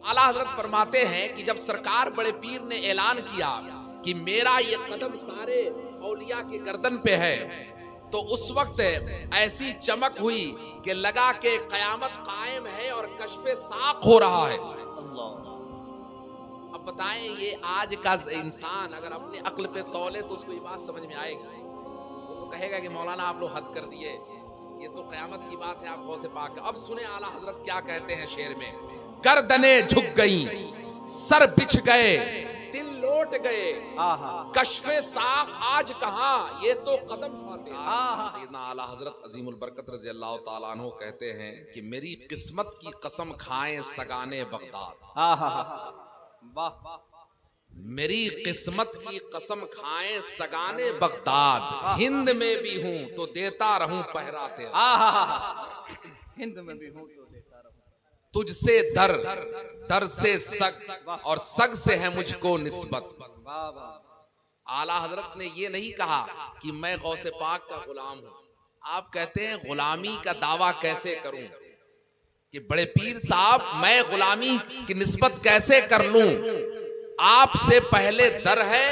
आला हजरत फरमाते हैं कि जब सरकार बड़े पीर ने ऐलान किया कि मेरा ये कदम सारे औलिया के गर्दन पे है, तो उस वक्त ऐसी चमक हुई कि लगा कि कयामत कायम है और कश्फे साक हो रहा है। अब बताएं, ये आज का इंसान अगर अपने अक्ल पे तौले तो उसको ये बात समझ में आएगी। वो तो कहेगा कि मौलाना आप लोग हद कर दिए, ये तो कयामत की बात है, आप गौसे पाक। अब सुने आला हजरत क्या कहते हैं शेर में, गर्दने झुक गई, सर बिछ गए, दिल लौट गए, कश्फे साक आज कहां, ये तो कदम सैयदना आला हजरत अजीमुल बरकत रज़ी अल्लाह ताला अन्हु कहते हैं कि मेरी किस्मत की कसम खाएं सगाने बगदाद। मेरी किस्मत की कसम खाएं सगाने बगदाद, हिंद में भी हूं तो देता रहूं पहरा तेरा, हिंद में भी हूं तो देता रहूं, तुझसे दर, दर से सग और सग से है मुझको निस्बत। आला हजरत ने ये नहीं कहा कि मैं गौसे पाक का गुलाम हूं। आप कहते हैं गुलामी का दावा कैसे करूं कि बड़े पीर साहब मैं गुलामी की निस्बत कैसे कर लूं, आपसे पहले दर है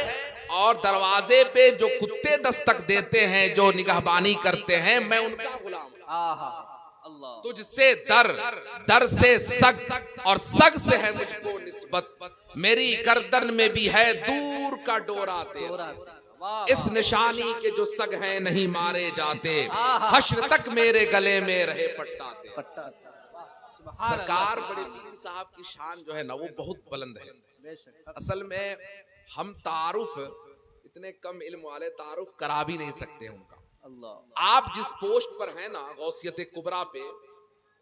और दरवाजे पे जो कुत्ते दस्तक देते हैं, जो निगहबानी करते हैं, मैं उनका गुलाम हूं। तुझसे दर, दर से सग और सग से है मुझको निस्बत, मेरी गर्दन में भी है दूर का डोरा तेरा, इस निशानी के जो सग हैं नहीं मारे जाते, हश्र तक मेरे गले में रहे पट्टा तेरा। सरकार बड़े पीर साहब की शान जो है ना वो बहुत बुलंद है। असल में हम तारुफ, इतने कम इल्म वाले तारुफ करा भी नहीं सकते हैं उनका। आप जिस पोस्ट पर हैं ना गौसियत कुबरा पे,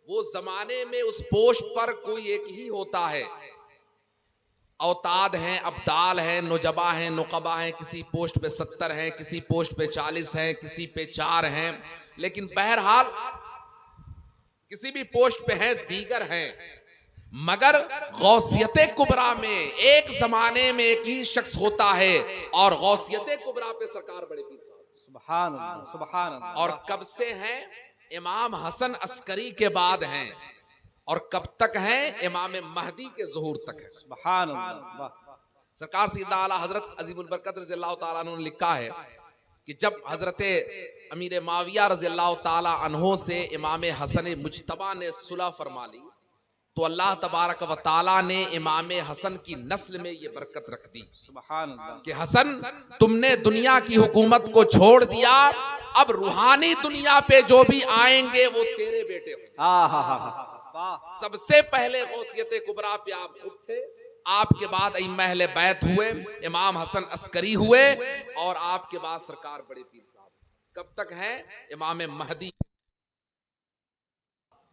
वो जमाने में उस पोस्ट पर कोई एक ही होता है। औताद हैं, अब्दाल हैं, नुजबा हैं, नुकबा हैं, किसी पोस्ट पे 70 हैं, किसी पोस्ट पे 40 हैं, किसी पे 4 हैं, लेकिन बहरहाल किसी भी पोस्ट पे हैं, दीगर हैं। मगर गौसियत कुबरा में एक जमाने में एक ही शख्स होता है, और गौसियत कुबरा पे सरकार बड़े पीर साहब सुभान अल्लाह, सुभान अल्लाह। और कब से हैं? इमाम हसन अस्करी के बाद हैं, और कब तक हैं? इमाम महदी के ज़ुहूर तक है। सुभान अल्लाह। सरकार सैयदना आला हजरत अजीमुल बरकत रज़ी अल्लाह ताला अन्हु ने लिखा है कि जब हजरत अमीर माविया रज़ी अल्लाह ताला अन्हु से इमाम हसन मुज्तबा ने सुलह फरमा ली, तो अल्लाह तबारक व ताला ने इमाम हसन की नस्ल में ये बरकत रख दी। सुभान अल्लाह। कि हसन तुमने दुनिया की हुकूमत को छोड़ दिया, अब रूहानी दुनिया पे जो भी आएंगे वो तेरे बेटे होंगे। सबसे पहले गौसियत कुबरा पे आप उठे, आपके बाद इमाम अहले बैत हुए, इमाम हसन अस्करी हुए, और आपके बाद सरकार बड़े पीर साहब। कब तक है? इमाम महदी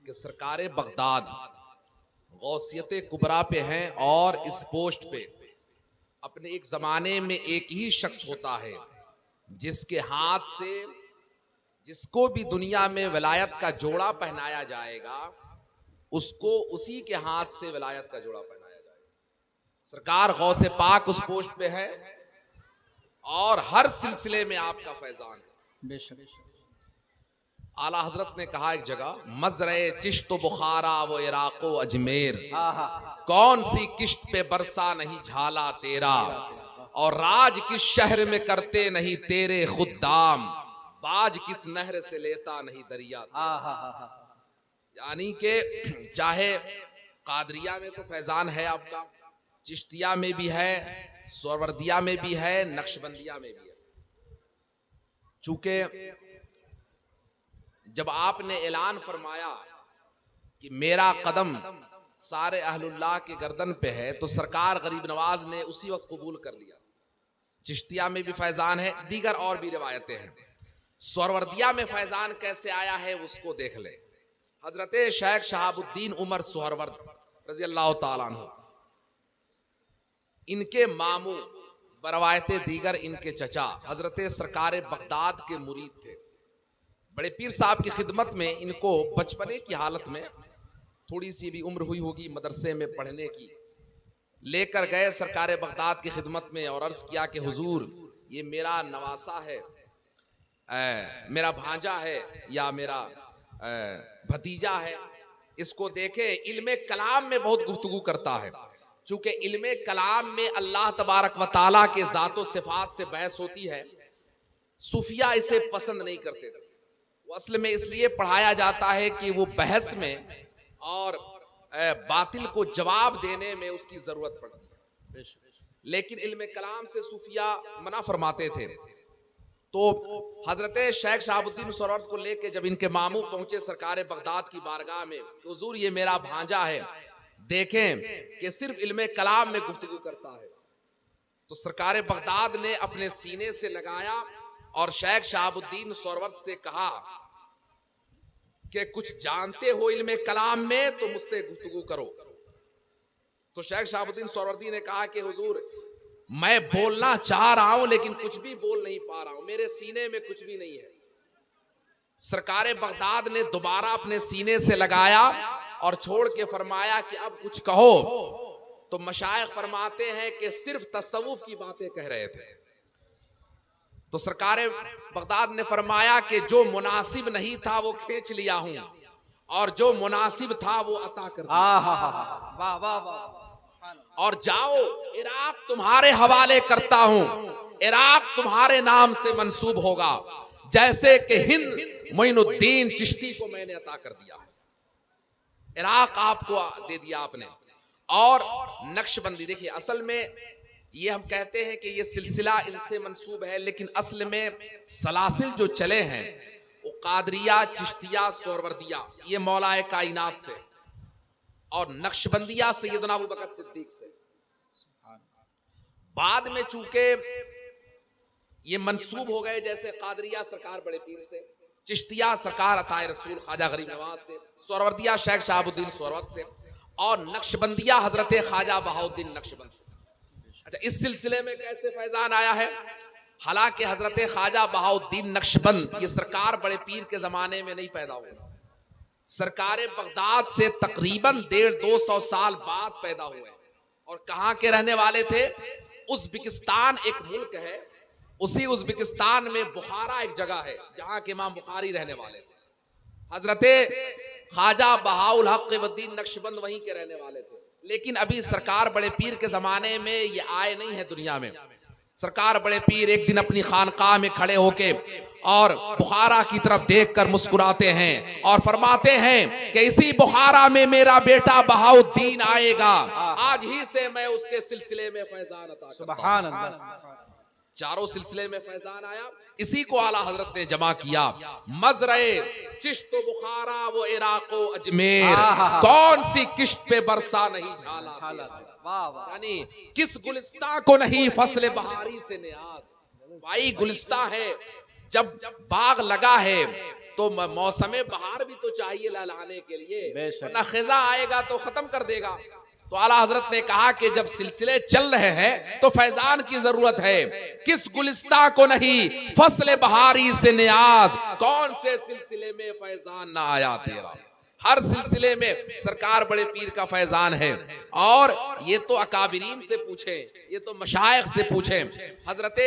के सरकार बगदाद गौसियत कुबरा पे हैं, और इस पोस्ट पे अपने एक जमाने में एक ही शख्स होता है जिसके हाथ से जिसको भी दुनिया में विलायत का जोड़ा पहनाया जाएगा, उसको उसी के हाथ से विलायत का जोड़ा पहनाया जाएगा। सरकार गौसे पाक उस पोस्ट पे है, और हर सिलसिले में आपका फैजान है। बेशक। आला हजरत ने कहा एक जगह, मजरे चिश्त बुखारा वो इराको अजमेर, कौन सी किश्त पे बरसा नहीं झाला तेरा, और राज किस शहर में करते नहीं तेरे खुद्दाम, बाज किस नहर से लेता नहीं दरिया। यानी कि चाहे कादरिया में तो फैजान है आपका, चिश्तिया में भी है, सोरवर्दिया में भी है, नक्शबंदिया में भी है। चूंकि जब आपने ऐलान फरमाया कि मेरा कदम सारे अहलुल्लाह के गर्दन पे है, तो सरकार गरीब नवाज ने उसी वक्त कबूल कर लिया। चिश्तिया में भी फैजान है, दीगर और भी रिवायतें हैं। सोहरवर्दिया में फैजान कैसे आया है उसको देख ले। हजरत शेख शहाबुद्दीन उमर सोहरवर्द रज़ी अल्लाह ताला अन्हु, इनके मामू बरवायते दीगर इनके चचा हजरत सरकार बगदाद के मुरीद थे। बड़े पीर साहब की खिदमत में इनको बचपने की हालत में थोड़ी सी भी उम्र हुई होगी मदरसे में पढ़ने की, लेकर गए सरकार बगदाद की खिदमत में और अर्ज किया कि हुजूर ये मेरा नवासा है, मेरा भांजा है या मेरा भतीजा है, इसको देखें, इल्मे कलाम में बहुत गुफ्तगू करता है। चूंकि इल्मे कलाम में अल्लाह तबारक व ताला के ज़ात व सिफात से बहस होती है, सूफिया इसे पसंद नहीं करते थे। वो असल में इसलिए पढ़ाया जाता है कि वो बहस में और बातिल को जवाब देने में उसकी जरूरत पड़ती है। लेकिन इल्मे कलाम से सूफिया मना फरमाते थे। तो हजरत शेख शहाबुद्दीन सोहरावर्दी को लेके जब इनके मामू पहुंचे सरकार बगदाद की बारगाह में, तो हुजूर ये मेरा भांजा है, देखें कि सिर्फ इल्मे कलाम में गुफ्तगू करता है। तो सरकार बगदाद ने अपने सीने से लगाया और शेख शहाबुद्दीन सोहरावर्दी से कहा कि कुछ जानते हो इल्मे कलाम में तो मुझसे गुफ्तगू करो। तो शेख शहाबुद्दीन सोहरावर्दी ने कहा कि हुजूर मैं बोलना चाह रहा हूं लेकिन कुछ भी बोल नहीं पा रहा हूं, मेरे सीने में कुछ भी नहीं है। सरकार बगदाद ने दोबारा अपने सीने से लगाया और छोड़ के फरमाया कि अब कुछ कहो। तो मशाइख फरमाते हैं कि सिर्फ तसव्वुफ की बातें कह रहे थे। तो सरकार बगदाद ने फरमाया कि जो मुनासिब नहीं था वो खींच लिया हूं और जो मुनासिब था वो अता कर दिया। वाह वाह वाह। और जाओ, इराक तुम्हारे हवाले करता हूं, इराक तुम्हारे नाम से मंसूब होगा, जैसे कि हिंद मोइनुद्दीन चिश्ती को मैंने अता कर दिया है। इराक आपको दे दिया आपने। और नक्शबंदी, देखिए असल में ये हम कहते हैं कि ये सिलसिला इनसे मंसूब है, लेकिन असल में सलासिल जो चले हैं वो कादरिया, चिश्तिया, सोहरवर्दिया, ये मौलाए कायनात से, और नक्शबंदिया सैयदना अबू बकर सिद्दीक से। बाद में चूंकि ये मंसूब हो गए, जैसे कादरिया सरकार बड़े पीर से, चिश्तिया सरकार अताए रसूल ख्वाजा गरीब नवाज से, सोहरवर्दिया शेख शहाबुद्दीन सोहरावर्दी से, और नक्शबंदिया हजरत ख्वाजा बहाउद्दीन नक्शबंद से। अच्छा, इस सिलसिले में कैसे फैजान आया है? हालांकि हजरत ख्वाजा बहाउद्दीन नक्शबंद ये सरकार बड़े पीर के जमाने में नहीं पैदा हुए, सरकार बगदाद से तकरीबन 150-200 साल बाद पैदा हुए। और कहां के रहने वाले थे? उज़्बेकिस्तान एक मुल्क है, उसी उज़्बेकिस्तान में बुखारा एक जगह है जहां के इमाम बुखारी रहने वाले थे। हजरत ख्वाजा बहाउल हक वद्दीन नक्शबंद वहीं के रहने वाले थे। लेकिन अभी सरकार बड़े पीर के जमाने में ये आए नहीं है दुनिया में। सरकार बड़े पीर एक दिन अपनी खानकाह में खड़े होके और बुखारा की तरफ देखकर मुस्कुराते हैं और फरमाते हैं कि इसी बुखारा में मेरा बेटा बहाउद्दीन आएगा, आज ही से मैं उसके सिलसिले में फैजान अता करता हूं। सुभान अल्लाह। चारों सिलसिले में फैजान आया, इसी को आला हजरत ने जमा किया। मजरे चिश्त बुखारा वो इराको अजमेर, कौन सी किश्त पे बरसा नहीं झाला। यानी किस गुलिस्ता को नहीं फसले बहारी से नियाज। भाई गुलिस्ता है, जब बाग लगा है तो मौसमे बहार भी तो चाहिए लहलाने के लिए, वरना खिजा आएगा तो खत्म कर देगा। तो आला हजरत ने कहा कि जब सिलसिले चल रहे हैं तो फैजान की जरूरत है। किस गुलिस्ता को नहीं फसले बहारी से नियाज, कौन से सिलसिले में फैजान ना आया तेरा। हर सिलसिले में सरकार बड़े पीर का फैजान है। और ये तो अकाबिरीन से पूछे, ये तो मशाइख से पूछे। हजरत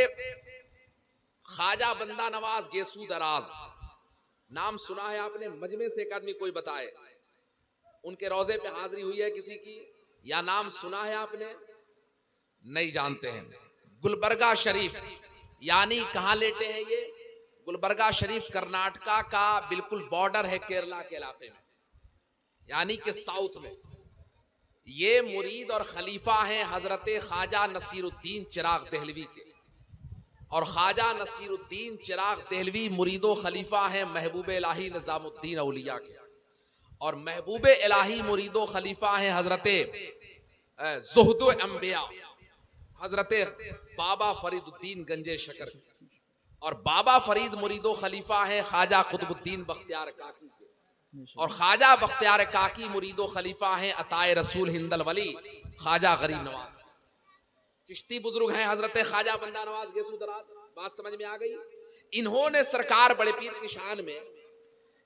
ख्वाजा बंदा नवाज गेसू दराज, नाम सुना है आपने? मजमे से एक आदमी कोई बताए, उनके रोजे पे हाजिरी हुई है किसी की, या नाम सुना है आपने? नहीं जानते हैं। गुलबर्गा शरीफ, यानी कहां लेटे हैं ये? गुलबर्गा शरीफ कर्नाटका का बिल्कुल बॉर्डर है केरला के इलाके में, यानी कि साउथ में। ये मुरीद और खलीफा हैं हजरत ख्वाजा नसीरुद्दीन चिराग देहलवी के। और ख्वाजा नसीरुद्दीन चिराग देहलवी मुरीदो खलीफा हैं महबूब इलाही निजामुद्दीन औलिया के। और महबूब इलाही मुरीदो खलीफा हैं हजरत ज़ुहदो अंबिया, हजरत बाबा फरीदुद्दीन गंजे शकर। और बाबा फरीद मुरीदो खलीफा हैं ख्वाजा कुतुबुद्दीन बख्तियार काकी के। और ख्वाजा बख्तियार काकी मुरीदो खलीफा हैं अताए रसूल हिंदल वली ख्वाजा गरीब नवाज। चिश्ती बुजुर्ग हैं हजरत ख्वाजा बंदा नवाज गेसू दराज। बात समझ में आ गई? इन्होंने सरकार बड़े पीर की शान में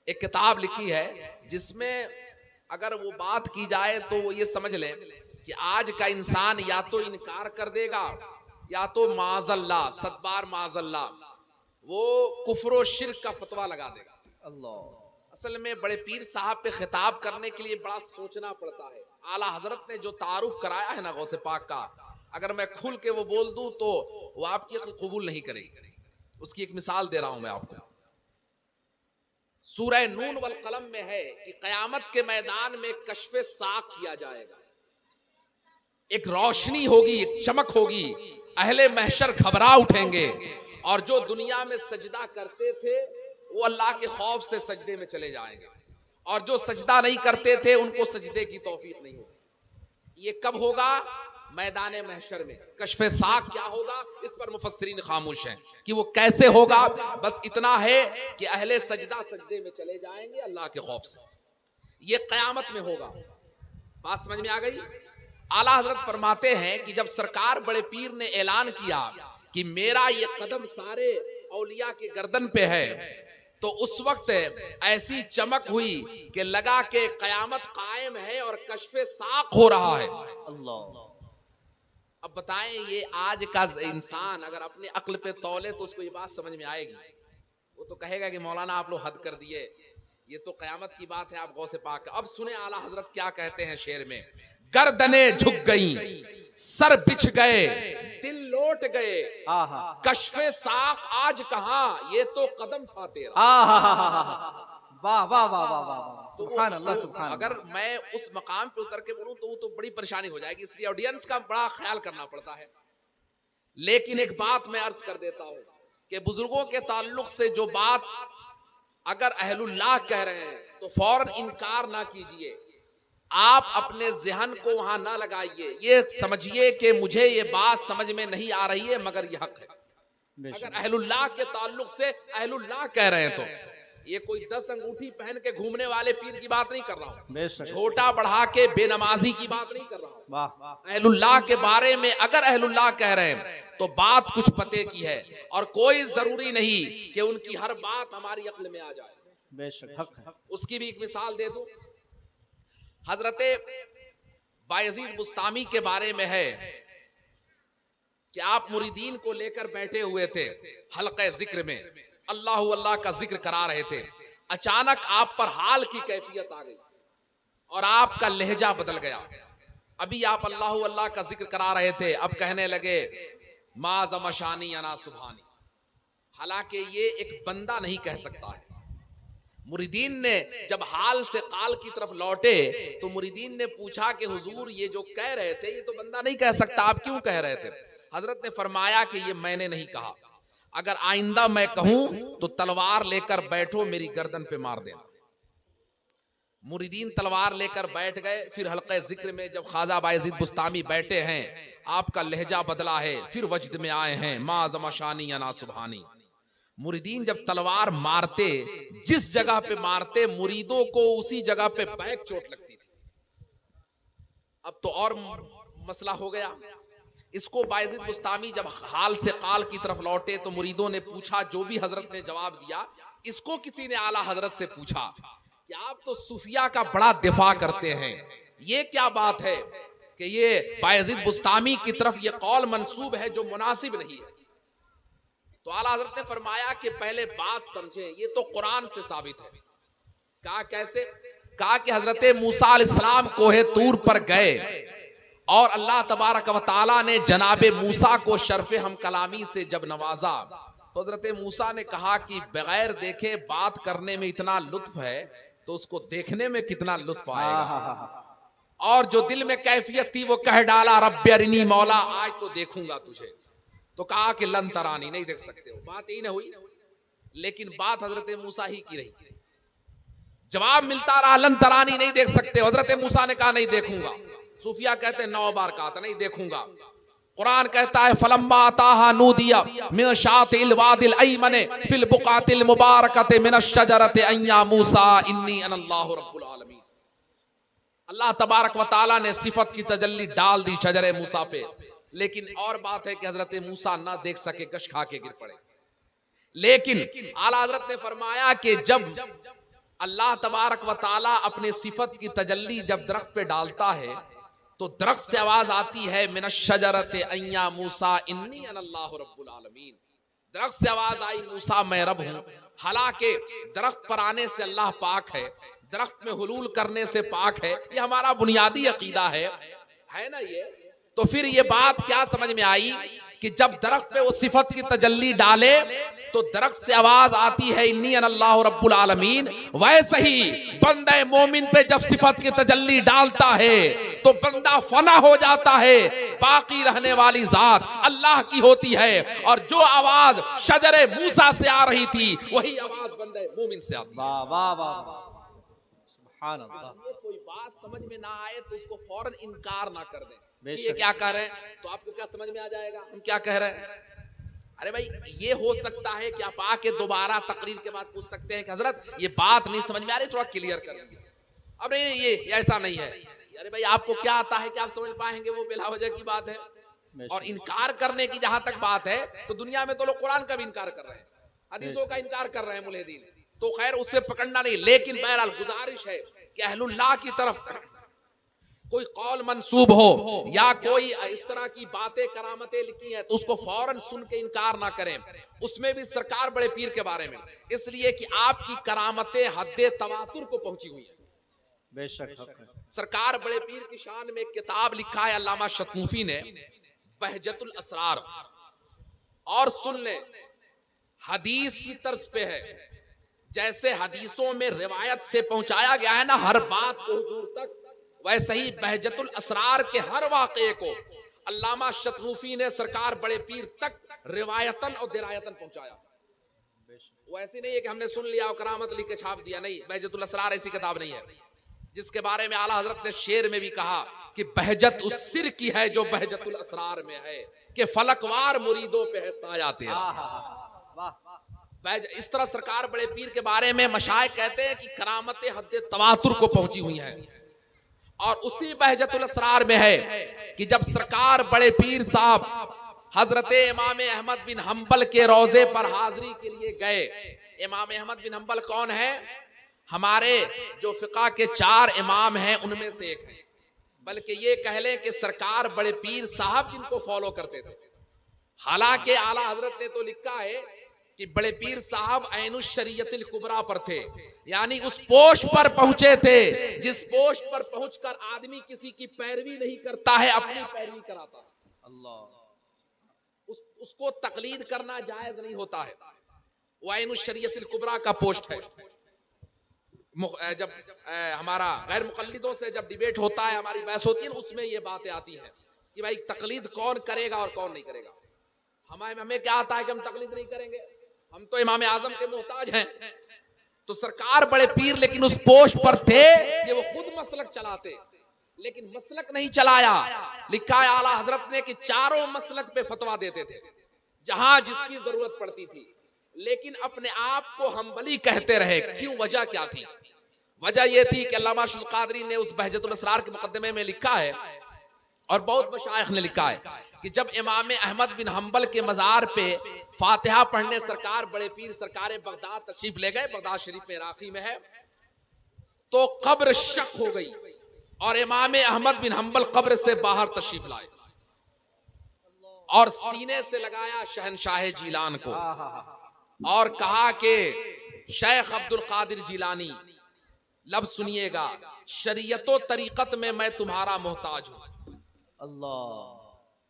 एक किताब लिखी है, जिसमें अगर वो बात की जाए तो वो ये समझ लें कि आज का इंसान या तो इनकार कर देगा या तो माज़ल्ला, सदबार माज़ल्ला, वो कुफ्र और शिर्क का फतवा लगा देगा। अल्लाह। असल में बड़े पीर साहब पे खिताब करने के लिए बड़ा सोचना पड़ता है। आला हजरत ने जो तारुफ कराया है ना गौसे पाक का, अगर मैं खुल के वो बोल दूं तो वो आपकी अक्ल कबूल नहीं करेगी। उसकी एक मिसाल दे रहा हूं मैं आपको। सूरह नून वल कलम में है कि कयामत के मैदान में कश्फे साक किया जाएगा, एक रोशनी होगी, एक चमक होगी, अहले महशर घबरा उठेंगे और जो दुनिया में सजदा करते थे वो अल्लाह के खौफ से सजदे में चले जाएंगे और जो सजदा नहीं करते थे उनको सजदे की तौफीक नहीं होगी। ये कब होगा? मैदान महशर में। कश्फे साक क्या होगा इस पर मुफस्सिरीन खामोश हैं कि वो कैसे होगा। बस इतना है कि अहले सजदा सजदे में चले जाएंगे अल्लाह के खौफ से। ये कयामत में होगा। बात समझ में आ गई? आला हजरत फरमाते हैं कि जब सरकार बड़े पीर ने ऐलान किया कि मेरा ये कदम सारे औलिया के गर्दन पे है, तो उस वक्त ऐसी चमक हुई कि लगा कि कयामत कायम है और कश्फे साक हो रहा है। अल्लाह। अब बताएं, ये आज का इंसान अगर अपने अक्ल पे तौले तो उसको ये बात समझ में आएगी? वो तो कहेगा कि मौलाना आप लोग हद कर दिए, ये तो कयामत की बात है, आप गौसे पाक। अब सुने आला हजरत क्या कहते हैं शेर में। गर्दने झुक गई, सर बिछ गए, दिल लौट गए, कश्फे साक आज कहां, ये तो कदम था तेरा। वाह वाह वाह वाह वाह, सुभान अल्लाह सुभान। अगर मैं उस मकाम पे उतर के बोलूं तो वो तो बड़ी परेशानी हो जाएगी, इसलिए ऑडियंस का बड़ा ख्याल करना पड़ता है। लेकिन एक बात मैं अर्ज कर देता हूं कि बुजुर्गों के ताल्लुक से जो बात अगर अहलुल्लाह कह रहे हैं तो फौरन इनकार ना कीजिए। आप अपने ज़हन को वहां ना लगाइए, ये समझिए कि मुझे ये बात समझ में नहीं आ रही है मगर ये हक है। अगर अहलुल्लाह के ताल्लुक से अहलुल्लाह कह रहे हैं तो ये कोई 10 अंगूठी पहन के घूमने वाले पीर की बात नहीं कर रहा हूं, छोटा बढ़ा के बेनमाजी की बात नहीं कर रहा हूं। अहलुल्लाह के बारे में अगर अहलुल्लाह कह रहे हैं तो बात कुछ पते की है और कोई जरूरी नहीं कि उनकी हर बात हमारी अक्ल में आ जाए। बेशक हक है। उसकी भी एक मिसाल दे दूं। हजरत बायजीद बुस्तामी के बारे में है कि आप मुरीदीन को लेकर बैठे हुए थे हल्के जिक्र में, अल्लाह अल्लाह का जिक्र करा रहे थे। अचानक आप पर हाल की कैफियत आ गई और आपका लहजा बदल गया। अभी आप अल्लाह अल्लाह का जिक्र करा रहे थे, अब कहने लगे मा ज़मशानी अना सुभानी। हालांकि ये एक बंदा नहीं कह सकता है। मुरीदीन ने जब हाल से काल की तरफ लौटे तो मुरीदीन ने पूछा कि हुजूर ये जो कह रहे थे ये तो बंदा नहीं कह सकता, आप क्यों कह रहे थे? हजरत ने फरमाया कि ये मैंने नहीं कहा, अगर आइंदा मैं कहूं तो तलवार लेकर बैठो, मेरी गर्दन पे मार देना। मुरीदीन तलवार लेकर बैठ गए। फिर हल्के जिक्र में जब ख्वाजा बायजीद बुस्तामी बैठे हैं, आपका लहजा बदला है, फिर वजद में आए हैं मा ज़मशानी अना सुभानी। मुरीदीन जब तलवार मारते, जिस जगह पे मारते मुरीदों को उसी जगह पे बैक चोट लगती थी। अब तो और मसला हो गया। इसको बायजीद बुस्तामी जब हाल से काल की तरफ लौटे तो मुरीदों ने पूछा, जो भी हजरत ने जवाब दिया, इसको किसी ने आला हजरत से पूछा कि आप तो सूफिया का बड़ा दिफा करते हैं, ये क्या बात है कि ये बायजीद बुस्तामी की तरफ ये कौल मंसूब है जो मुनासिब नहीं है? तो आला हजरत ने फरमाया कि पहले बात समझें, ये तो कुरान से साबित है। कहा कैसे? कहा कि हजरत मूसा अलैहिस्सलाम कोहे तूर पर गए और अल्लाह तबारक व तआला ने जनाबे मूसा को शर्फ़े हम कलामी से जब नवाजा तो हजरत मूसा ने कहा कि बगैर देखे बात करने में इतना लुत्फ है तो उसको देखने में कितना लुत्फ आएगा। और जो दिल में कैफियत थी वो कह डाला रब्बी अरिनी, मौला आज तो देखूंगा तुझे। तो कहा कि लन तरानी, नहीं देख सकते हो। बात यही ना हुई, लेकिन बात हजरत मूसा ही की रही। जवाब मिलता रहा लन तरानी, नहीं देख सकते। हजरत मूसा ने कहा नहीं देखूंगा। सूफिया कहते हैं 9 बार कहा था नहीं देखूंगा। कुरान कहता है फलम्मा अताहा नूदिया मिन शातिल वादिल अयमन फिल बुकातिल मुबारकति मिन अश-शजरति अय्या मूसा इन्नी अनल्लाहु रब्बुल आलमीन। अल्लाह तबारक व तआला ने सिफत की तजल्ली डाल दी शजरे मूसा पे, लेकिन और बात है कि हजरत मूसा ना देख सके, कश खा के गिर पड़े। लेकिन आला हजरत ने फरमाया कि जब अल्लाह तबारक व तआला अपने सिफत की तजल्ली जब दरख्त पे डालता है तो दरख्त से आवाज आती है मिनश शजरते अय्या मूसा इन्नी अनल्लाहु रब्बुल आलमीन। दरख्त से आवाज आई मूसा मैं रब हूं। हालांकि दरख्त पर आने से अल्लाह पाक है, दरख्त में हुलूल करने से पाक है, ये हमारा बुनियादी अकीदा है ना ये। तो फिर ये बात क्या समझ में आई कि जब दरख्त पे वो सिफत की तजल्ली डाले तो दरख्त से आवाज आती है इन्नी अल्लाह रब्बुल आलमीन। वैसे ही बंदे मोमिन पे जब सिफत की तजल्ली डालता है तो बंदा फना हो जाता है, बाकी रहने वाली जात अल्लाह की होती है। और जो आवाज शजरे मूसा से आ रही थी वही आवाज बंदे मोमिन से आती है। वाह वाह वाह वाह, सुभान अल्लाह। ये कोई बात समझ में ना आए तो उसको फौरन इनकार ना कर दें। बेशक। ये क्या कह रहे हैं तो आपको क्या समझ में आ जाएगा हम क्या कह रहे हैं। अरे भाई ये हो सकता है कि आप आके दोबारा तकरीर के बाद पूछ सकते हैं कि हजरत ये बात नहीं समझ में आ रही, थोड़ा क्लियर कर दीजिए। अब नहीं ये ऐसा नहीं है। अरे भाई आपको क्या आता है कि आप समझ पाएंगे, वो बिला वजह की बात है। और इनकार करने की जहां तक बात है तो दुनिया में तो लोग कुरान का भी इनकार कर रहे हैं, हदीसों का इनकार कर रहे हैं मुल्हिदीन, तो खैर उससे पकड़ना नहीं। लेकिन बहरहाल गुजारिश है कि अहलुल्लाह की तरफ कोई कौल मंसूब हो या कोई इस तरह की बातें करामतें लिखी हैं तो उसको फौरन सुन के इनकार ना करें। उसमें भी सरकार बड़े पीर के बारे में, इसलिए कि आपकी करामतें हद्दे तवातुर को पहुंची हुई है। बेशक हक है। सरकार बड़े पीर की शान में एक किताब लिखा है अल्लामा शतूफी ने, बहजतुल असरार। और सुन ले, हदीस की तर्ज पे है, जैसे हदीसों में रिवायत से पहुंचाया गया है ना हर बात को हुजूर तक, वैसे ही बहजतुल असरार के हर वाक़े को अल्लामा शतरूफी ने सरकार बड़े पीर तक रिवायतन और दिरायतन पहुंचाया। वो ऐसी नहीं है कि हमने सुन लिया और करामत लिख के छाप दिया, नहीं। बहजतुल असरार ऐसी किताब नहीं है जिसके बारे में आला हजरत ने शेर में भी कहा कि बहजत उस सिर की है जो बहजतुल असरार में है, कि फलकवार मुरीदों पे है साया तेरा। इस तरह सरकार बड़े पीर के बारे में मशाइख कहते हैं कि करामतें हद्दे तवातुर को पहुंची हुई हैं। और उसी बहजतुल असरार में है कि जब सरकार बड़े पीर साहब हजरत इमाम अहमद बिन हंबल के रोजे पर हाजिरी के लिए गए। इमाम अहमद बिन हंबल कौन है? हमारे जो फिका के 4 इमाम हैं उनमें से एक है, बल्कि ये कह लें कि सरकार बड़े पीर साहब जिनको फॉलो करते थे। हालांकि आला हजरत ने तो लिखा है कि बड़े पीर साहब ऐनुश शरीयतिल कुबरा पर थे, यानी उस पोस्ट पर पहुंचे थे जिस पोस्ट पर पहुंचकर आदमी किसी की पैरवी नहीं करता है, अपनी पैरवी कराता है। अल्लाह, उसको तकलीद करना जायज नहीं होता है। वो ऐनुश शरीयतिल कुबरा का पोस्ट है। जब हमारा गैर मुकल्लिदों से जब डिबेट होता है, हमारी बहस होती है, उसमें ये बातें आती हैं कि भाई तकलीद कौन करेगा और कौन नहीं करेगा। हमें क्या आता है कि हम तकलीद नहीं करेंगे, हम तो इमाम आजम के मोहताज हैं। तो सरकार बड़े पीर लेकिन उस पोस्ट पर थे कि वो खुद मसलक चलाते, लेकिन मसलक नहीं चलाया। लिखा है आला हजरत ने कि चारों मसलक पे फतवा देते थे जहां जिसकी जरूरत पड़ती थी, लेकिन अपने आप को हम्बली कहते रहे। क्यों? वजह क्या थी? वजह यह थी कि अल्लामा शुल कादरी ने उस बहजतुल असरार के मुकद्दमे में लिखा है और बहुत मशाइख ने लिखा है कि जब इमाम अहमद बिन हंबल के मजार पे फातिहा पढ़ने सरकार बड़े पीर सरकार बगदाद तशरीफ ले गए, बगदाद शरीफ में इराकी में है, तो कब्र शक हो गई और इमाम अहमद बिन हंबल कब्र से बाहर तशरीफ लाए और सीने से लगाया शहनशाह जीलान को और कहा कि शेख अब्दुल कादिर जीलानी, लफ्ज़ सुनिएगा, शरीयतो तरीकत में मैं तुम्हारा मोहताज हूं। अल्लाह,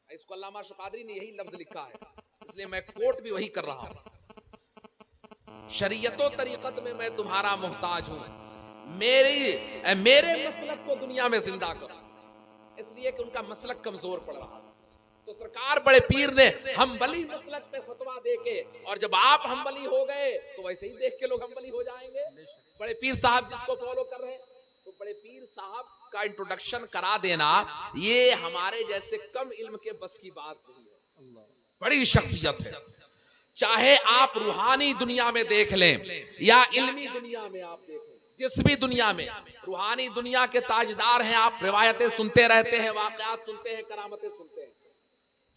इसको अल्लामा शुकादरी ने यही लफ्ज लिखा है, इसलिए मैं कोट भी वही कर रहा हूं। शरीयतो तरीकत में मैं तुम्हारा मोहताज हूं, मेरे मसलक को दुनिया में जिंदा करो, इसलिए कि उनका मसलक कमजोर पड़ रहा था। तो सरकार बड़े पीर ने हम्बली मसलक पे फतवा देके, और जब आप हम्बली हो गए तो वैसे ही देख के लोग हम्बली हो जाएंगे। बड़े पीर साहब जिसको फॉलो कर रहे हैं, तो बड़े पीर साहब का इंट्रोडक्शन करा देना ये हमारे जैसे कम इल्म के बस की बात नहीं है। बड़ी शख्सियत है। चाहे आप रूहानी दुनिया में देख लें या इल्मी दुनिया में आप देखें, जिस भी दुनिया में, रूहानी दुनिया के ताजदार हैं। आप रिवायतें सुनते रहते हैं, वाकयात सुनते हैं, करामतें सुनते हैं।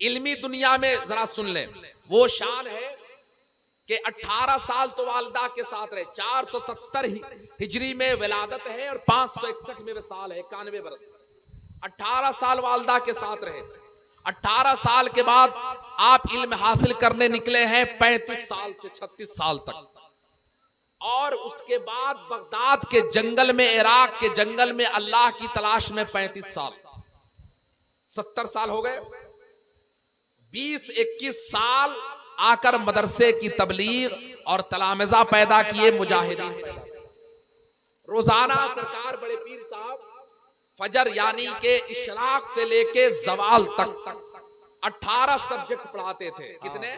इल्मी दुनिया में जरा सुन लें, वो शान है कि 18 साल तो वालदा के साथ रहे। 470 हिजरी में विलादत है और 561 में साल है, 91 बरस। 18 साल वालदा के साथ रहे। 18 साल के बाद आप इल्म हासिल करने निकले हैं 35 साल से 36 साल तक, और उसके बाद बगदाद के जंगल में, इराक के जंगल में अल्लाह की तलाश में 35 साल, 70 साल हो गए। 20-21 साल आकर मदरसे की तबलीग और तलामजा पैदा किए, मुजाहिदीन पैदा किए। रोजाना सरकार बड़े पीर साहब फजर यानी के इशराक से लेके जवाल तक 18 सब्जेक्ट पढ़ाते थे। कितने?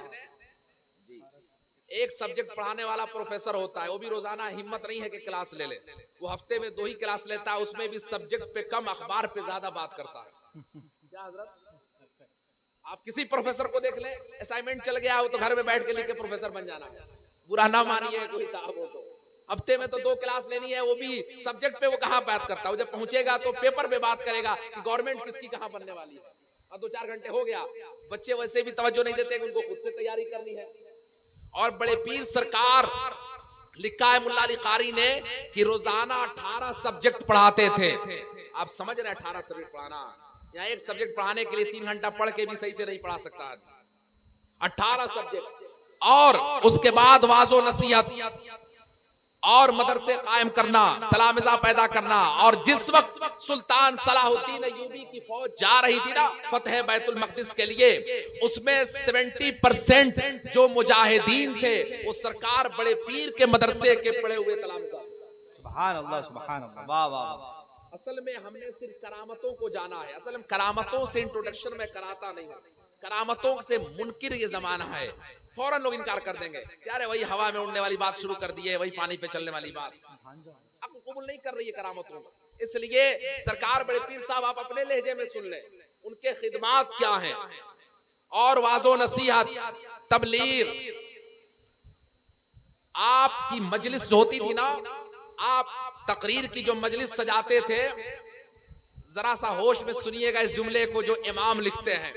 एक सब्जेक्ट पढ़ाने वाला प्रोफेसर होता है, वो भी रोजाना हिम्मत नहीं है कि क्लास ले ले, वो हफ्ते में 2 ही क्लास लेता है, उसमें भी सब्जेक्ट पे कम, अखबार पे ज्यादा बात करता है। क्या हजरत, आप किसी प्रोफेसर को देख ले, असाइनमेंट चल गया हो तो घर में बैठ के लिख के प्रोफेसर बन जाना, बुरा ना मानिए कोई साहब हो तो। हफ्ते में तो 2 क्लास लेनी है, वो भी सब्जेक्ट पे वो कहां बात करता है, जब पहुंचेगा तो पेपर पे बात करेगा कि गवर्नमेंट किसकी कहां बनने वाली है, और 2-4 घंटे हो गया। बच्चे वैसे भी तवज्जो नहीं देते, उनको खुद से तैयारी करनी है। और बड़े पीर सरकार, लिखा है मुल्ला अली कारी ने कि रोजाना 18 सब्जेक्ट पढ़ाते थे। आप समझ रहे हैं 18 सब्जेक्ट पढ़ाना, यहाँ एक सब्जेक्ट पढ़ाने के लिए 3 घंटा पढ़ के भी सही से नहीं पढ़ा सकता आदमी, 18 सब्जेक्ट। और उसके बाद वाजो नसीहत और मदरसे कायम करना, तलामिजा पैदा करना। और जिस वक्त सुल्तान सलाहुद्दीन अय्यूबी की फौज जा रही थी ना फतह बैतुल मक़दिस के लिए, उसमें 70% जो मुजाहिदीन थे वो सरकार बड़े पीर के मदरसे के पढ़े हुए तलामिजा। सुभान अल्लाह, सुभान अल्लाह, वाह वाह। असल में हमने सिर्फ करामतों को जाना है, असल में करामतों से इंट्रोडक्शन में कराता नहीं, करामतों से मुनकिर ये जमाना है। फौरन लोग इनकार कर देंगे, यार वही हवा में उड़ने वाली बात शुरू कर दी है, वही पानी पे चलने वाली बात, अब कबूल नहीं कर रही है करामतों को। इसलिए सरकार बड़े पीर साहब आप अपने लहजे में सुन लें, उनके खिदमात क्या हैं। और वाजो नसीहत, तबलीग, आपकी मजलिस होती थी ना, आप तकरीर की जो मजलिस सजाते थे, जरा सा होश में सुनिएगा इस जुमले को जो इमाम लिखते हैं।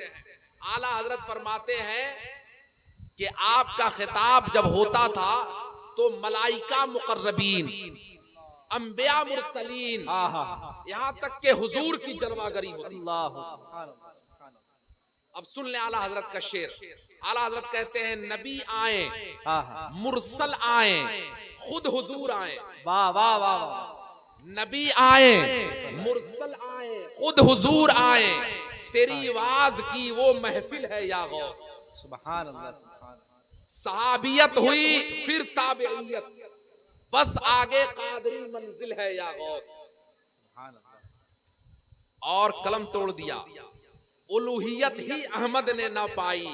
आला हजरत फरमाते हैं कि आपका खिताब जब होता था तो मलाइका मुकर्रबीन, अंबिया मुरसलीन, यहां तक के हुजूर की जलवागरी होती। अब सुन ले आला हजरत का शेर। आला हजरत कहते हैं नबी आए, मुरसल आए, खुद हुजूर आए। वाह वाह वाह। नबी आए, मुरसल आए, खुद हुजूर आए, तेरी आवाज की वो महफिल है या गौस। सुभान अल्लाह, सुभान। सहाबियत हुई फिर ताबेइयत, बस आगे कादरी मंजिल है या गौस। सुभान अल्लाह। और कलम तोड़ दिया, उलूहियत ही अहमद ने ना पाई,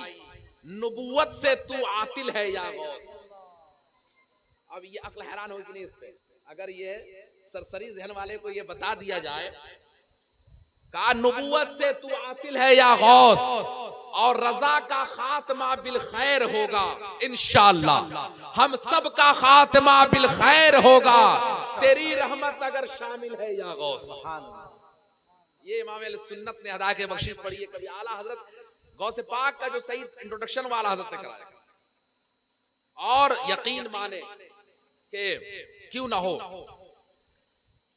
नबुवत से तू आतिल है या गौस। अब ये अक्ल हैरान होगी नहीं इस पे, अगर ये सरसरी जहन वाले को ये बता दिया जाए का नबुवत से तू आतिल है या गौस, और रजा का खात्मा बिल खैर होगा इंशाअल्लाह, हम सब का खात्मा बिल खैर होगा, तेरी रहमत अगर शामिल है या गौस। ये इमाम अहले सुन्नत ने अदा के बख्शिश पढ़ी है कभी। आला हजरत गौसे पाक का जो सही इंट्रोडक्शन वाला हजरत ने कराया, और यकीन माने कि क्यों ना हो।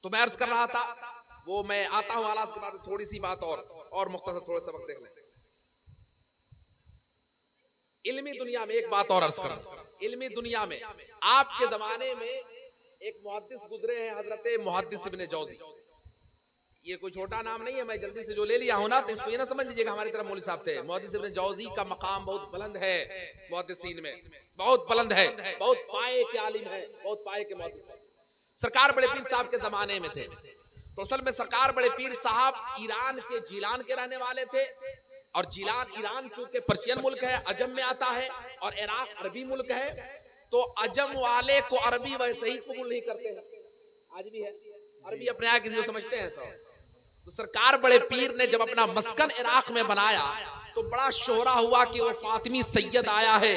तो मैं अर्ज कर रहा था, वो मैं आता हूं हालात के बाद थोड़ी सी बात और मुख्तसर थोड़ा सा वक्त देख लें। इल्मी दुनिया में एक बात और अर्ज करूं, इल्मी दुनिया में आपके जमाने में एक मुहद्दिस गुजरे हैं, हजरत मुहद्दिस इब्ने जौजी। ये कोई छोटा नाम नहीं है, मैं जल्दी से जो ले लिया हूं ना, तो इसको ये ना समझ लीजिएगा हमारी तरफ मौलवी साहब थे। मुहद्दिस इब्ने जौजी का मकाम बहुत बुलंद है, मुहद्दिसीन में बहुत बुलंद है, बहुत पाए के आलिम है, बहुत पाए के मुहद्दिस है। सरकार बड़े पीर साहब के जमाने में थे। तो असल में सरकार बड़े पीर साहब ईरान के जीलान के रहने वाले थे, और जीलान ईरान चूंकि पर्शियन मुल्क है, अजम में आता है, और इराक अरबी मुल्क है, तो अजम वाले को अरबी वैसे ही कबूल नहीं करते हैं, आज भी है। अरबी अपने यहाँ किसी को समझते हैं सब। तो सरकार बड़े पीर ने जब अपना मस्कन इराक में बनाया तो बड़ा शोहरा हुआ कि वो फातिमी सैयद आया है,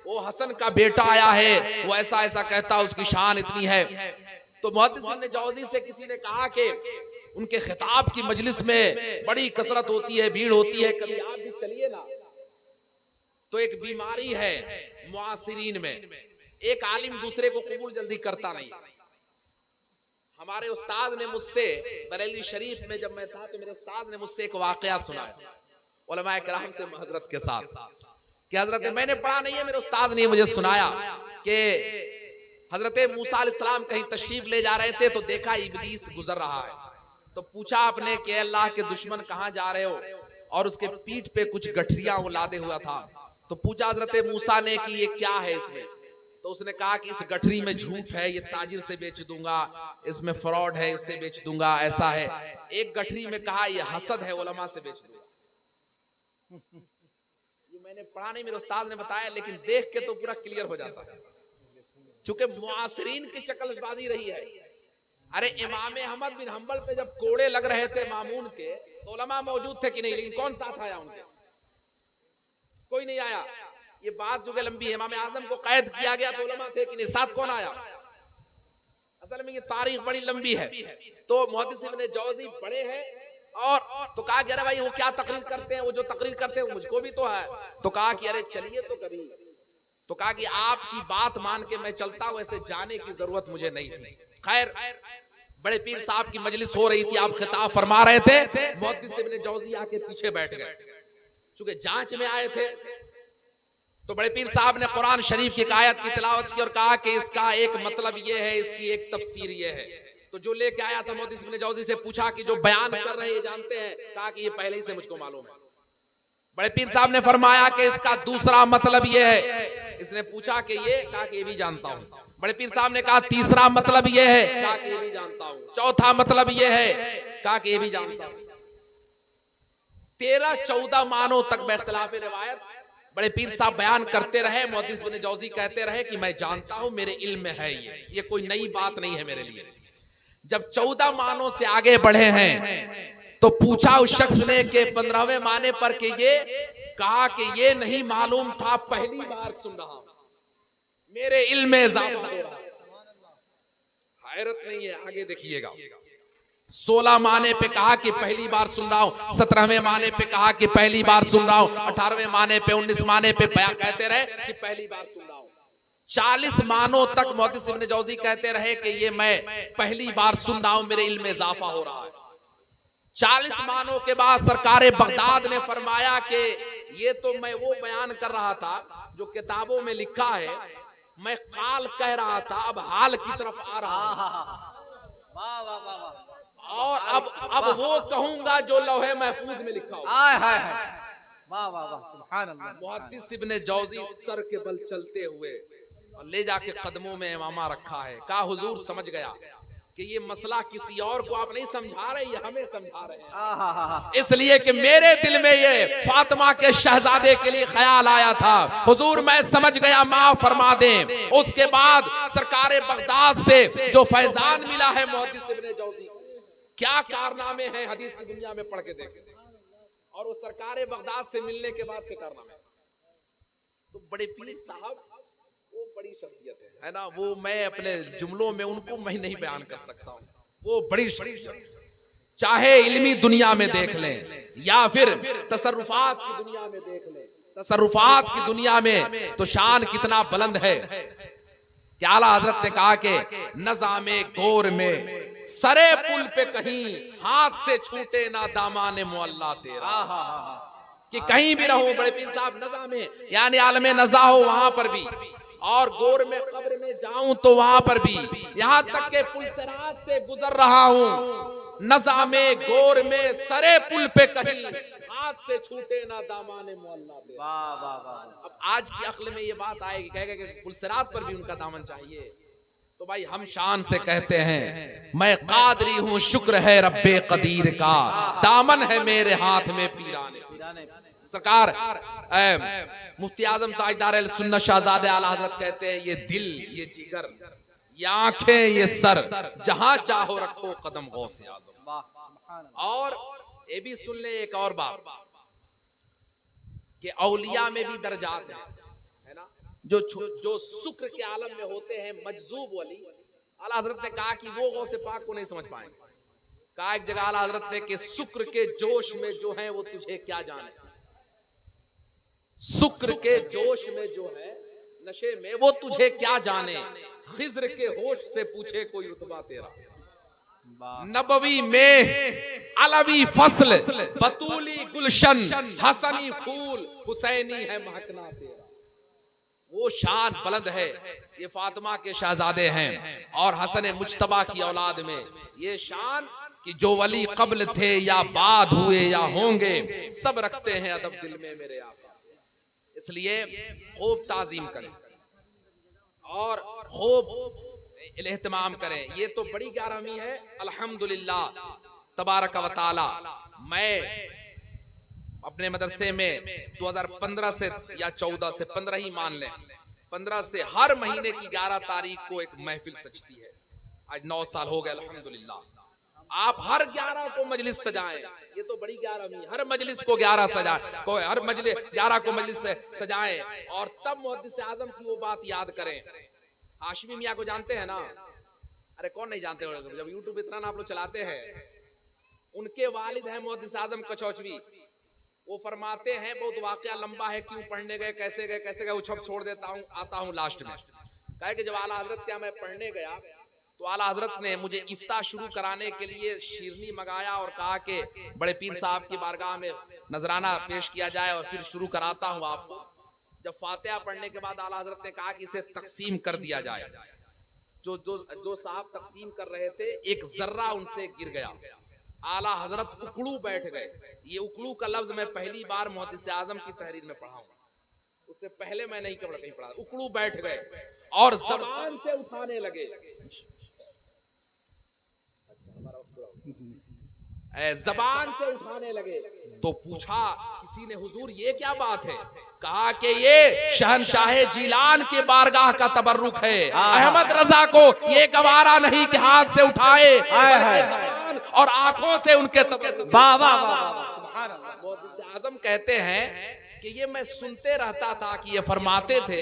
वो हसन का बेटा आया है, वो ऐसा ऐसा कहता, उसकी शान इतनी है। तो मुहद्दिस इब्ने जौजी से किसी ने कहा कि उनके खिताब की मजलिस में बड़ी कसरत होती है, भीड़ होती है, कभी आप भी चलिए ना। तो एक बीमारी है मुआसिरीन में, एक आलिम दूसरे को कबूल जल्दी करता नहीं। हमारे उस्ताद ने मुझसे बरेली शरीफ में जब मैं था तो मेरे उस्ताद ने मुझसे एक वाकया सुनाया। उलमाए किराम से हजरत के साथ कि हजरत, मैंने पढ़ा नहीं है, मेरे उस्ताद ने मुझे सुनाया कि हजरत मूसा अलैहिस्सलाम कहीं तशरीफ ले जा रहे थे तो देखा इब्लीस गुजर रहा है। तो पूछा आपने कि अल्लाह के दुश्मन कहाँ जा रहे हो, और उसके पीठ पे कुछ गठरियां वो लादे हुआ था। तो पूछा हजरत मूसा ने कि ये क्या है इसमें, तो उसने कहा कि इस गठरी में झूठ है, ये ताजिर से बेच दूंगा, इसमें फ्रॉड है, इससे बेच दूंगा, ऐसा है। एक गठरी में कहा ये हसद है, उलमा से बेच दूंगा। ये मैंने पढ़ा नहीं, मेरे उस्ताद ने बताया, लेकिन देख के तो पूरा क्लियर हो जाता है, चूंकि मुआसरीन की चकलबाजी रही है। अरे इमाम अहमद बिन हंबल पे जब कोड़े लग रहे थे मामून के, तो उलमा मौजूद थे कि नहीं, लेकिन कौन साथ आया उनके? कोई नहीं आया। ये बात जो लंबी है, इमाम आजम को कैद किया गया तो उलमा थे कि नहीं, साथ कौन आया? असल में ये तारीख बड़ी लंबी है। तो मुहद्दिस इब्न जौजी बड़े हैं, और तो कहा कि अरे भाई वो क्या तकरीर करते हैं, वो जो तकरीर करते हैं वो मुझको भी तो है। तो कहा कि अरे चलिए तो कभी, तो कहा कि आपकी बात मान के मैं चलता हूं, ऐसे जाने की जरूरत मुझे नहीं थी। खैर, बड़े पीर साहब की मजलिस हो रही थी, आप खिताब फरमा रहे थे, मुहद्दिस इब्न जौजी आके पीछे बैठ गए, चूंकि जांच में आए थे। तो बड़े पीर साहब ने कुरान शरीफ की एक आयत की तिलावत की और कहा कि इसका एक मतलब ये है, इसकी एक तफसीर ये है। तो जो लेके आया था मुहद्दिस इब्न जौजी से पूछा कि जो बयान कर रहे हैं ये जानते हैं? कहा कि ये पहले ही से मुझको मालूम है। बड़े पीर साहब ने फरमाया कि इसका दूसरा मतलब ये है। इसने पूछा कि ये, कहा कि ये भी जानता हूं। बड़े पीर साहब ने कहा तीसरा मतलब ये है, कहा कि ये भी जानता हूं। चौथा मतलब ये है, कहा कि ये भी जानता हूं। 13-14 मानों तक बख्तिलाफ रिवायत बड़े पीर साहब बयान करते रहे। मुहद्दिस इब्न जौजी कहते रहे कि मैं जानता हूं, मेरे इल्म में है, ये कोई नई बात नहीं है मेरे लिए। जब 14 मानों से आगे बढ़े हैं तो पूछा उस शख्स ने कि 15वें माने पर कि ये, कहा कि ये नहीं मालूम था, पहली बार सुन रहा हूं, मेरे इल्म में इजाफा हो रहा है। हैरत नहीं है, आगे देखिएगा। 16 माने पे कहा कि पहली बार सुन रहा हूं, 17वें माने पे कहा कि पहली बार सुन रहा हूं, 18वें माने पे, 19 माने पे बयान कहते रहे कि पहली बार सुन रहा हूं। 40 मानों तक मुहद्दिस इब्न जौजी कहते रहे कि ये मैं पहली बार सुन रहा हूं, मेरे इल्म में इजाफा हो रहा है। 40 मानों के बाद सरकारे बगदाद ने फरमाया कि ये तो मैं वो बयान कर रहा था जो किताबों में लिखा है, मैं काल कह रहा था, अब हाल की तरफ आ रहा हूं, और अब वो कहूंगा जो लौहे महफूज में लिखा हो। मुहद्दिस इब्न जौजी सर के बल चलते हुए और ले जाके कदमों में इमामा रखा है। कहा हुजूर समझ गया कि ये मसला किसी और को आप नहीं समझा रहे, ये हमें समझा रहे हैं, इसलिए कि मेरे दिल में ये फातिमा के शहजादे के लिए ख्याल आया था। हुजूर मैं समझ गया, माफ फरमा दें। उसके बाद सरकारे बगदाद से जो फैजान मिला है मुहद्दिस इब्न जौजी, क्या कारनामे हैं हदीस की दुनिया में, पढ़ के देखें। और वो सरकारे बगदाद से मिलने के बाद के कारनामे। तो बड़े पीर साहब वो बड़ी शख्सियत है ना, वो मैं अपने जुमलों में उनको मैं नहीं बयान कर सकता हूं। वो बड़ी शख्सियत, चाहे इल्मी दुनिया में देख लें या फिर तसर्रुफात की दुनिया में देख लें। तसर्रुफात की दुनिया में तो शान कितना बुलंद है कि आला हजरत ने कहा कि नज़ामे गौर में सरे पुल पे कहीं हाथ से छूटे ना दामाने मुअल्ला तेरा, कि कहीं भी रहो बड़े पीर साहब नज़ा में, यानी आलमे नज़ा हो वहां पर भी, और गौर में कब्र में जाऊं तो वहां पर भी, यहां तक के पुलसरात से गुजर रहा हूं, नज़ा में गौर में सरे पुल पे कहीं हाथ से छूटे ना दामाने मुअल्ला तेरा। वाह वाह वाह। अब आज की अक्ल में ये बात आएगी, कहेगा कि पुलसरात पर भी उनका दामन चाहिए। तो भाई हम शान से कहते हैं मैं कादरी हूं, शुक्र है रब्बे कदीर का, दामन है मेरे हाथ में पीराने। सरकार मुफ्ती आजम ताजदार अहले सुन्नत शहजादे आला हजरत कहते हैं, ये दिल, ये जिगर, ये आंखें, ये सर, जहां चाहो रखो कदम गौसे आजम। और ये भी सुन ले एक और बात कि औलिया में भी दर्जात है ना, जो शुक्र के आलम में होते हैं मजजूब वली। आला हजरत ने कहा कि वो गौसे पाक को नहीं समझ पाएंगे। कहा एक जगह आला हजरत ने कि शुक्र के जोश में जो है वो तुझे क्या जाने, शुक्र के जोश में जो है नशे में वो तुझे क्या जाने, खिज्र के होश से पूछे कोई रुतबा तेरा। नबवी में अलवी फसल, बतूली गुलशन, हसनी फूल, हुसैनी है महकना तेरा। वो शान बुलंद है, ये फातिमा के शहजादे हैं और हसन मुज्तबा की औलाद में ये शान कि जो वली कब्ल थे या बाद हुए या होंगे, सब रखते हैं अदब दिल में मेरे आका। इसलिए खूब ताजीम करें और खूब एहतमाम करें। ये तो बड़ी ग्यारहवीं है अल्हम्दुलिल्लाह तबारक व तआला। मैं अपने मदरसे में 2015 से या 14 से 15 ही मान लें, 15 से हर महीने की 11 तारीख को एक महफिल सजती है। आज 9 साल हो गए अल्हम्दुलिल्लाह। आप हर 11 को मजलिस सजाएं, ये तो बड़ी 11वीं, हर मजलिस को 11 सजाएं, को हर मजलिस 11 को मजलिस सजाएं और तब मुहद्दिस आजम की वो बात याद करें। हाशमी मियां को जानते हैं ना? अरे कौन नहीं जानते? जब यूट्यूब इतना ना आप लोग चलाते हैं, उनके वालिद हैं मुहद्दिस आजम कचौचवी। वो फरमाते हैं, बहुत वाकया लंबा है, क्यों पढ़ने गए, कैसे गए, वो छप छोड़ देता हूँ, आता हूँ लास्ट में। कहे कि जब आला हजरत क्या मैं पढ़ने गया तो आला हजरत ने मुझे इफ्ता शुरू कराने के लिए शीरनी मंगाया और कहा कि बड़े पीर साहब की बारगाह में नजराना पेश किया जाए और फिर शुरू कराता हूँ आपको। जब फातिहा पढ़ने के बाद आला हजरत ने कहा कि इसे तकसीम कर दिया जाए। जो साहब तकसीम कर रहे थे, एक जर्रा उनसे गिर गया। आला हजरत उकड़ू बैठ गए। ये उकड़ू का लफ्ज मैं पहली बार मुहद्दिस आजम की तहरीर में पढ़ा हूं, उससे पहले मैं नहीं कहीं पढ़ा। उकड़ू बैठ गए और जबान से उठाने लगे। जबान से उठाने लगे तो पूछा किसी ने, हुजूर ये क्या बात है? कहा कि ये शहनशाह जीलान के बारगाह का तबर्रुक है। अहमद रजा को ये गवारा नहीं कि हाथ से उठाए, और आंखों से उनके तबर्रुक। आजम कहते हैं कि ये मैं सुनते रहता था कि ये फरमाते थे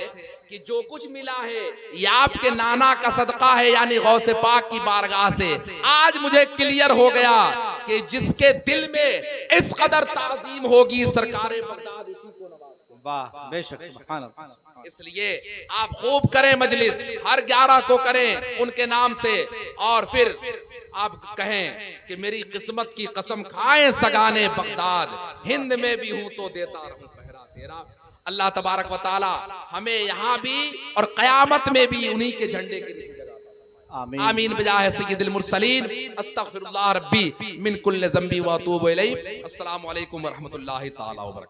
कि जो कुछ मिला है ये आपके नाना का सदका है, यानी गौसे पाक की बारगाह से। आज मुझे क्लियर हो गया कि जिसके दिल में इस कदर ताज़ीम होगी सरकारे बगदाद इसी को नवाज़। वाह बेशक सुभान अल्लाह। इसलिए आप खूब करें मजलिस, हर 11 को करें उनके नाम से, और फिर आप कहें कि मेरी किस्मत की कसम खाएं सगाने बगदाद, हिंद में भी हूं तो देता रहूं पहरा तेरा। अल्लाह तबारक व तआला हमें यहाँ भी और कयामत में भी उन्हीं के झंडे के नीचे जगाता है। आमीन बिजाह सय्यिदिल मुरसलीन। अस्तगफिरुल्लाह रब्बी मिन कुल्लि ज़ंबी व अतूबु इलैहि। अस्सलामु अलैकुम व रहमतुल्लाहि तआला व बरकातहू।